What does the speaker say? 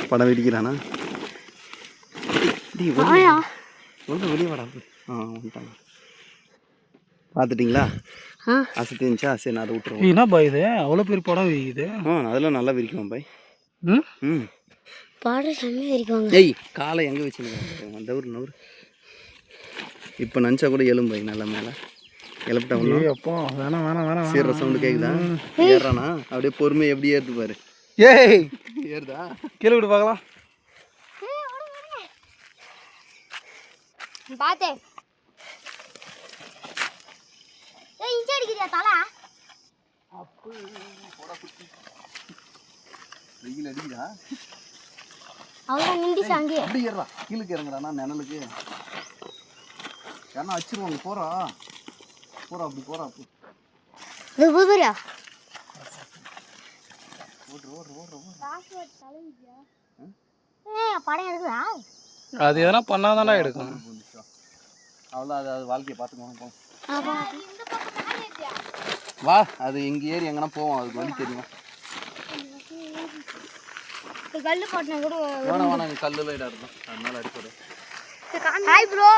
படம் விரிக்கிறானா? வெளியே வாடா. வந்துட்டாங்க. பார்த்துட்டிங்களா? அசத்து இருந்துச்சா? சரி, நான் அதை விட்டுருவேன். என்ன பாய் இது அவ்வளோ பெரிய படம் விரிக்குது? அதெல்லாம் நல்லா விரிக்கும் பாய். படம் செம்மையாக விரிக்குவாங்க. ஏய், காலை எங்கே வச்சுருக்காங்க? நவுறு நவுறு. இப்போ நினச்சா கூட எழும் பாய் நல்லா மேலே எழுப்பிட்டா ஒன்றும். அப்போ வேணாம் வேணாம் வேணாம். சீர சவுண்டு கேட்குதா? ஏறானா? அப்படியே பொறுமை எப்படி ஏறுது பாரு. ஏய், ஏறுதா? கீழே விட்டு பார்க்கலாம். பார்த்தேன். இஞ்சி அடிக்கிறியா தலை? வெயில் அடிக்குதா? அவ்வளோ நின்றுச்சு அங்கே. அப்படி ஏறா, கீழுக்கு இறங்குறானா நிழலுக்கு. ஏன்னா வச்சிருவாங்க. போறா அப்படி போறா. இது புதுரியா படம் எடுக்குதா? அது எதனா பண்ணாதானே எடுக்கும். அவ்வளோ அது வாழ்க்கையை பார்த்துக்கணும். வா, அது எங்கே ஏறி எங்கன்னா போவோம். அதுக்கு வழி தெரியும். கல்லு போட்டினா கூட வேணாம், கல்லுல இடம் இருக்கும். அதனால அடிப்படை. Hi bro.